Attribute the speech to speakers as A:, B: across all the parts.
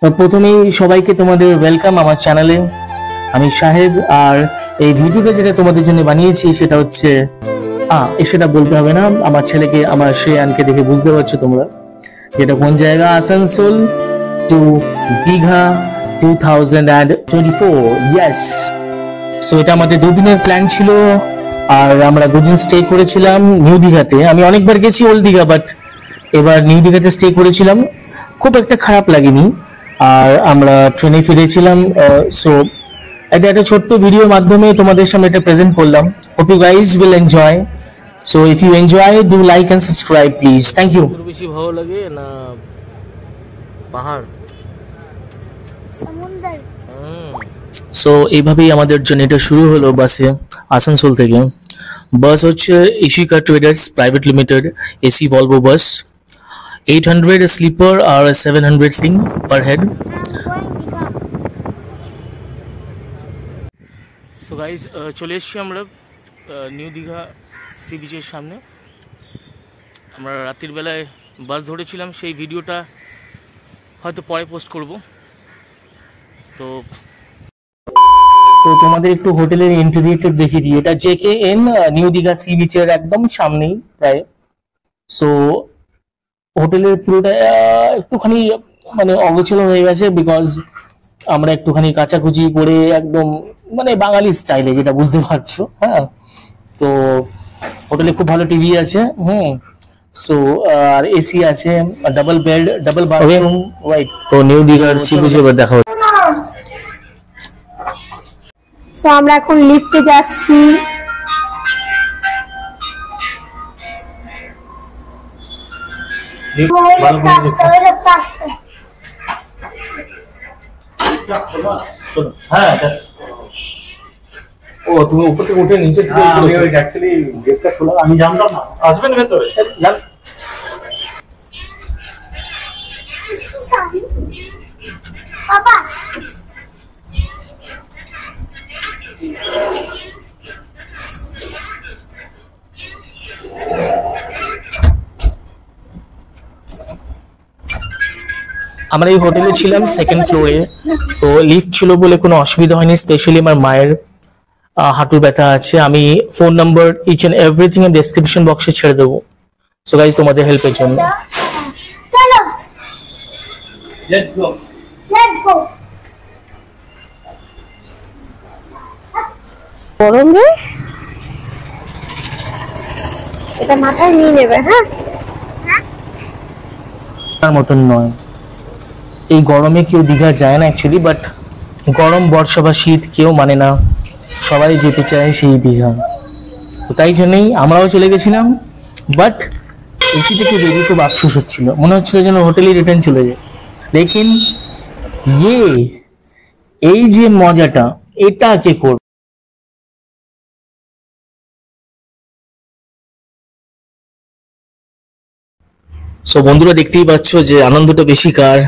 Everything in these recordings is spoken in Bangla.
A: তো প্রথমেই সবাইকে তোমাদের ওয়েলকাম আমার চ্যানেলে। আমি সাহেব, আর এই ভিডিওটা যেটা তোমাদের জন্য বানিয়েছি সেটা হচ্ছে সেটা বলতে হবে না, আমার ছেলেকে, আমার শ্রেয়ানকে দেখে বুঝতে পারছো তোমরা যেটা কোন জায়গা, Asansol to Digha 2024। Yes, so এটা আমাদের দুদিনের প্ল্যান ছিল, আর আমরা দুদিন স্টে করেছিলাম নিউ দীঘাতে। আমি অনেকবার গেছি ওল্ড দীঘা, বাট এবার নিউ দীঘাতে স্টে করেছিলাম, খুব একটা খারাপ লাগেনি। আর আমরা ট্রেনে ফিরেছিলাম। সো এটা একটা ছোট্ট ভিডিওর মাধ্যমে তোমাদের সামনে এটা প্রেজেন্ট করলাম। Hope you guys will enjoy. So if you enjoy, do like and subscribe please. Thank you.
B: বেশি ভালো লাগে না পাহাড়,
C: সমুদ্র?
A: সো এইভাবেই আমাদের জার্নিটা শুরু হলো বাসে, আসানসোল থেকে। বাস হচ্ছে Ishika traders private limited AC Volvo bus, 800 sleeper আর 700 seating per head. So guys, চলে এসেছি আমরা নিউ দীঘা সি বিচের সামনে। আমরা রাতের বেলায় বাস ধরেছিলাম, সেই ভিডিওটা হয়তো পরে পোস্ট করব। তো তোমাদের একটু হোটেলের ইন্টেরিয়র দেখিয়ে দিই। এটা JKN নিউ দীঘা সি বিচের একদম সামনেই প্রায়। সো হোটেলের পুরোটা একটুখানি মানে অগোছালো হয়ে গেছে, বিকজ আমরা একটুখানি কাচাকুচি করে একদম মানে বাঙালি স্টাইলে, যেটা বুঝতে পারছো। হ্যাঁ, তো হোটেলে খুব ভালো টিভি আছে। সো আর এসি আছে, double bed, double bathroom. Right, তো নিউ দীঘার সি বিচে এবার দেখা হচ্ছে।
C: সো আমরা এখন লিফটে যাচ্ছি।
A: হ্যাঁ, ও তুমি উপর থেকে উঠে নিচে থেকে আমি ওই অ্যাকচুয়ালি গেটটা খোলা, আমি জানতাম না। আসবেন ভেতরে, যান।
C: বাবা
A: আমরা এই হোটেলে ছিলাম সেকেন্ড ফ্লোরে, তো লিফট ছিল বলে কোনো অসুবিধা হয়নি। স্পেশালি আমার মায়ের হাঁটুর ব্যথা আছে। আমি phone number each and everything এর ডেসক্রিপশন বক্সে ছেড়ে দেবো। সো গাইস, তোমাদের হেল্পের জন্য
C: চলো,
A: লেটস গো।
C: গরম রে, এটা মাথায় নিয়ে নেবে। হ্যাঁ,
A: তার মতন নয়, এই গরমে কেউ দীঘা যায় না অ্যাকচুয়ালি, বাট গরম, বর্ষা বা শীত কেউ মানে না, সবাই যেতে চায় সেই দীঘা। তো তাই জন্যই আমরাও চলে গেছিলাম, বাট এসি থেকে বেরিয়ে খুব আফসোস হচ্ছিল, মনে হচ্ছিল যেন হোটেলে রিটার্ন চলে যায়। লেকিন এই যে মজাটা, এটা কে করবে? সো বন্ধুরা, দেখতেই পাচ্ছ যে আনন্দটা বেশি কার,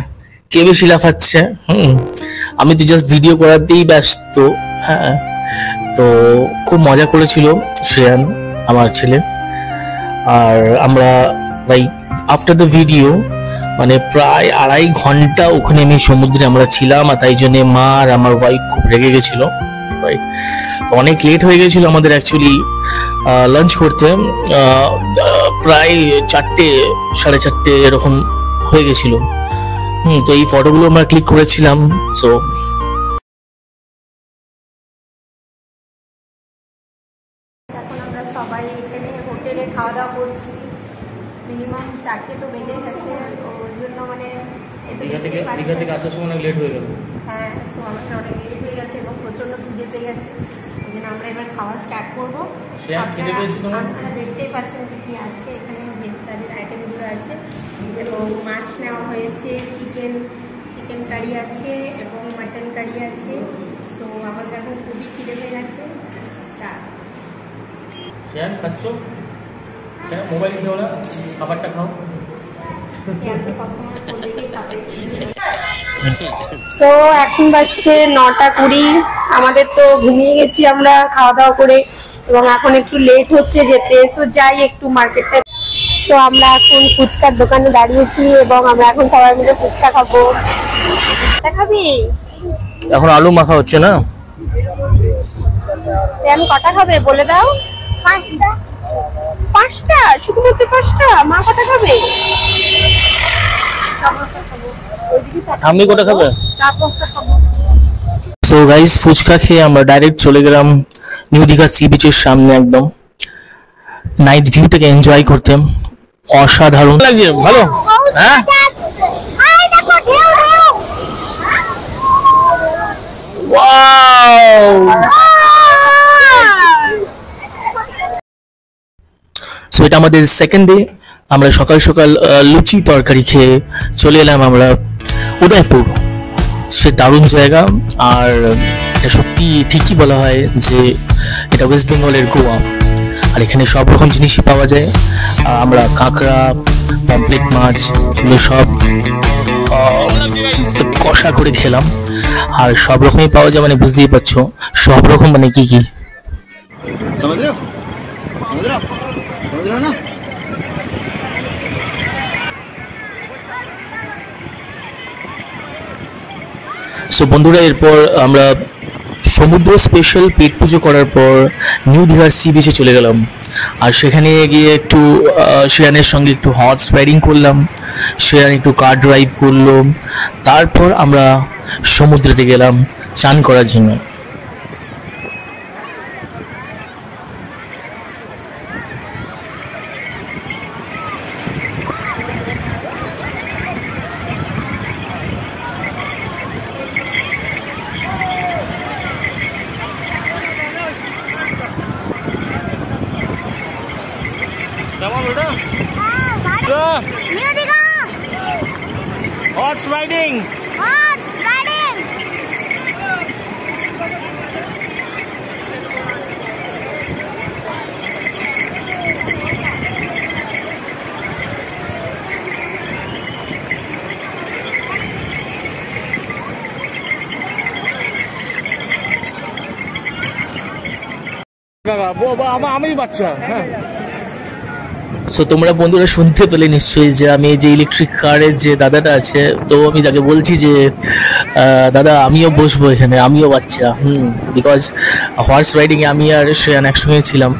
A: কে বেশি লাফাচ্ছে। আমি তো জাস্ট ভিডিও করাতেই ব্যস্ত। হ্যাঁ, তো খুব মজা করেছিল শ্রেয়ান, আমার ছেলে। আর আমরা লাইক আফটার দ্য ভিডিও মানে প্রায় 2.5 ঘন্টা ওখানে আমি সমুদ্রে আমরা ছিলাম, আর তাই জন্য মা আর আমার ওয়াইফ খুব রেগে গেছিল। রাইট, তো অনেক লেট হয়ে গেছিল আমাদের অ্যাকচুয়ালি লাঞ্চ করতে। প্রায় 4টে, 4:30 এরকম হয়ে গেছিল। তো এই ফটোগুলো আমরা ক্লিক করেছিলাম। সো
C: এখন আমরা সবাই এখানে হোটেলে খাওয়া দাওয়া করছি। মিনিমাম 4টে তো বেজে গেছে, ওর জন্য মানে
A: দীঘা থেকে আসার সময় অনেক লেট হয়ে গেল।
C: হ্যাঁ, সো আমাদের অনেক লেট হয়ে গেছে এবং প্রচণ্ড খিদে পেয়ে গেছে। ওই জন্য আমরা এবার খাওয়া স্টার্ট করবো। আপনারা দেখতেই পাচ্ছেন যে কি আছে এখানে, ভেজ থালির আইটেমগুলো আছে এবং মাছ নেওয়া হয়েছে, চিকেন কারি আছে এবং মাটন কারি আছে। সো আমাদের এখন খুবই খিদে পেয়ে গেছে।
A: শ্রেয়ান, খাচ্ছ? মোবাইল খেও না, খাবারটা খাও।
C: সো এখন বাজছে 9:20। আমাদের তো ঘুমিয়ে গেছি আমরা খাওয়া দাওয়া করে, এবং এখন একটু লেট হচ্ছে যেতে। সো যাই একটু মার্কেটে। সো আমরা এখন ফুচকার দোকানে দাঁড়িয়েছি এবং আমরা এখন সবাই মিলে ফুচকা খাবো। খাবি?
A: এখন আলু মাখা হচ্ছে না?
C: শ্রেয়ান কটা খাবে বলে দাও? 5টা। 5টা? শুধুমাত্র 5টা? মা কটা খাবে?
A: আমি কটা খাবে? সো গাইস, ফুচকা খেয়ে আমরা ডাইরেক্ট চলে গেলাম নিউ দীঘা সি বিচের সামনে, একদম নাইট ভিউটাকে এনজয় করতে। অসাধারণ লাগছে, ভালো। হ্যাঁ, ওয়াও। সো এটা আমাদের সেকেন্ড ডে। আমরা সকাল সকাল লুচি তরকারি খেয়ে চলে এলাম আমরা উদয়পুর। সে দারুণ জায়গা, আর এটা সত্যি ঠিকই বলা হয় যে এটা ওয়েস্ট বেঙ্গলের গোয়া। আর এখানে সব রকম জিনিসই পাওয়া যায়। আমরা কাঁকড়া, পমপ্লেট মাছ, এগুলো সব কষা করে খেলাম। আর সব রকমই পাওয়া যায়, মানে বুঝতেই পারছো সব রকম, মানে কি কি না। সো বন্ধুরা, এরপর আমরা সমুদ্র স্পেশাল পেট পুজো করার পর নিউ দীঘার সি বিচে চলে গেলাম। আর সেখানে গিয়ে একটু শ্রেয়ানের সঙ্গে একটু হর্স রাইডিং করলাম, শ্রেয়ান একটু কার ড্রাইভ করলো। তারপর আমরা সমুদ্রেতে গেলাম চান করার জন্য। Horse riding.
C: Horse riding.
A: আমি বাচ্চা। হ্যাঁ, সো তোমরা বন্ধুরা শুনতে পেলে নিশ্চয়ই যে আমি যে ইলেকট্রিক কারের যে দাদাটা আছে, তো আমি তাকে বলছি যে দাদা আমিও বসবো এখানে, আমিও বাচ্চা। বিকজ হর্স রাইডিং এ আমি আর শ্রেয়ান একসঙ্গে ছিলাম।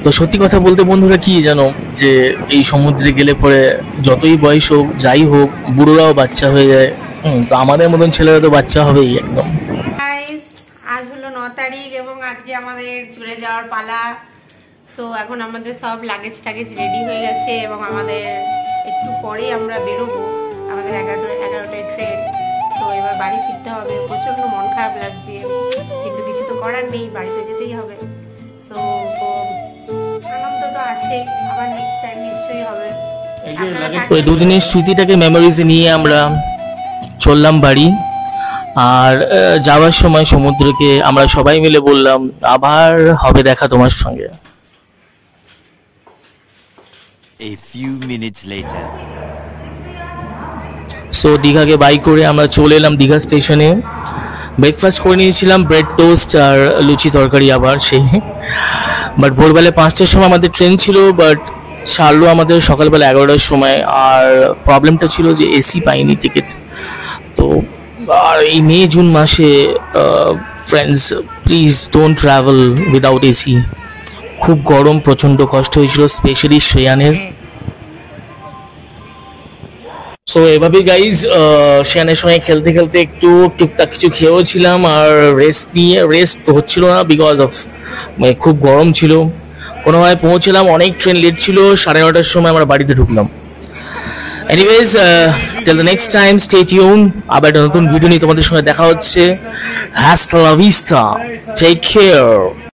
A: তো সত্যি কথা বলতে বন্ধুরা, কি জানো যে এই সমুদ্রে গেলে পরে যতই বয়স হোক যাই হোক, বুড়োরাও বাচ্চা হয়ে যায়। তো আমাদের মতন ছেলেরা তো বাচ্চা হবেই একদম।
C: আজ হলো 9 তারিখ এবং আজকে আমাদের চলে যাওয়ার পালা। সো এখন আমাদের সব লাগেজ টাগেজ রেডি হয়ে গেছে এবং আমাদের একটু পরে আমরা বেরোবো। আমাদের 11টায় ট্রেন। সো এবার বাড়ি ফিরতে হবে। প্রচণ্ড মন খারাপ লাগছে, কিন্তু কিছু তো করার নেই, বাড়িতে যেতেই হবে। সো আনন্দ তো আসে, আবার নেক্সট টাইম নিশ্চয়ই হবে।
A: ওই দুদিনের স্মৃতিটাকে মেমোরিজে নিয়ে আমরা চললাম বাড়ি। আর যাওয়ার সময় সমুদ্রকে আমরা সবাই মিলে বললাম আবার হবে দেখা তোমার সঙ্গে।
D: A few minutes later.
A: So দীঘাকে বাইক করে আমরা চলে এলাম দীঘা স্টেশনে। ব্রেকফাস্ট করে নিয়েছিলাম ব্রেড টোস্ট আর লুচি তরকারি আবার সেই। বাট ভোরবেলা 5টার সময় আমাদের ট্রেন ছিল, বাট ছাড়লো আমাদের সকালবেলা 11টার সময়। আর প্রবলেমটা ছিল যে এসি পাইনি টিকিট। তো আর এই মে জুন মাসে friends please don't travel without AC. খুব গরম, প্রচণ্ড কষ্ট হয়েছিল, স্পেশালি শ্রেয়ানের। সো এভাবেই গাইজ শ্রেয়ানের সঙ্গে খেলতে খেলতে একটু টুকটাক কিছু খেয়েও ছিলাম। আর রেস্ট তো হচ্ছিল না, বিকজ অফ মানে খুব গরম ছিল। কোনোভাবে পৌঁছলাম, অনেক ট্রেন লেট ছিল, 9:30টার সময় আমরা বাড়িতে ঢুকলাম। Anyways, till the next time, stay tune. আবার একটা নতুন ভিডিও নিয়ে তোমাদের সঙ্গে দেখা হচ্ছে। হাস্তা লা ভিস্তা, টেক কেয়ার।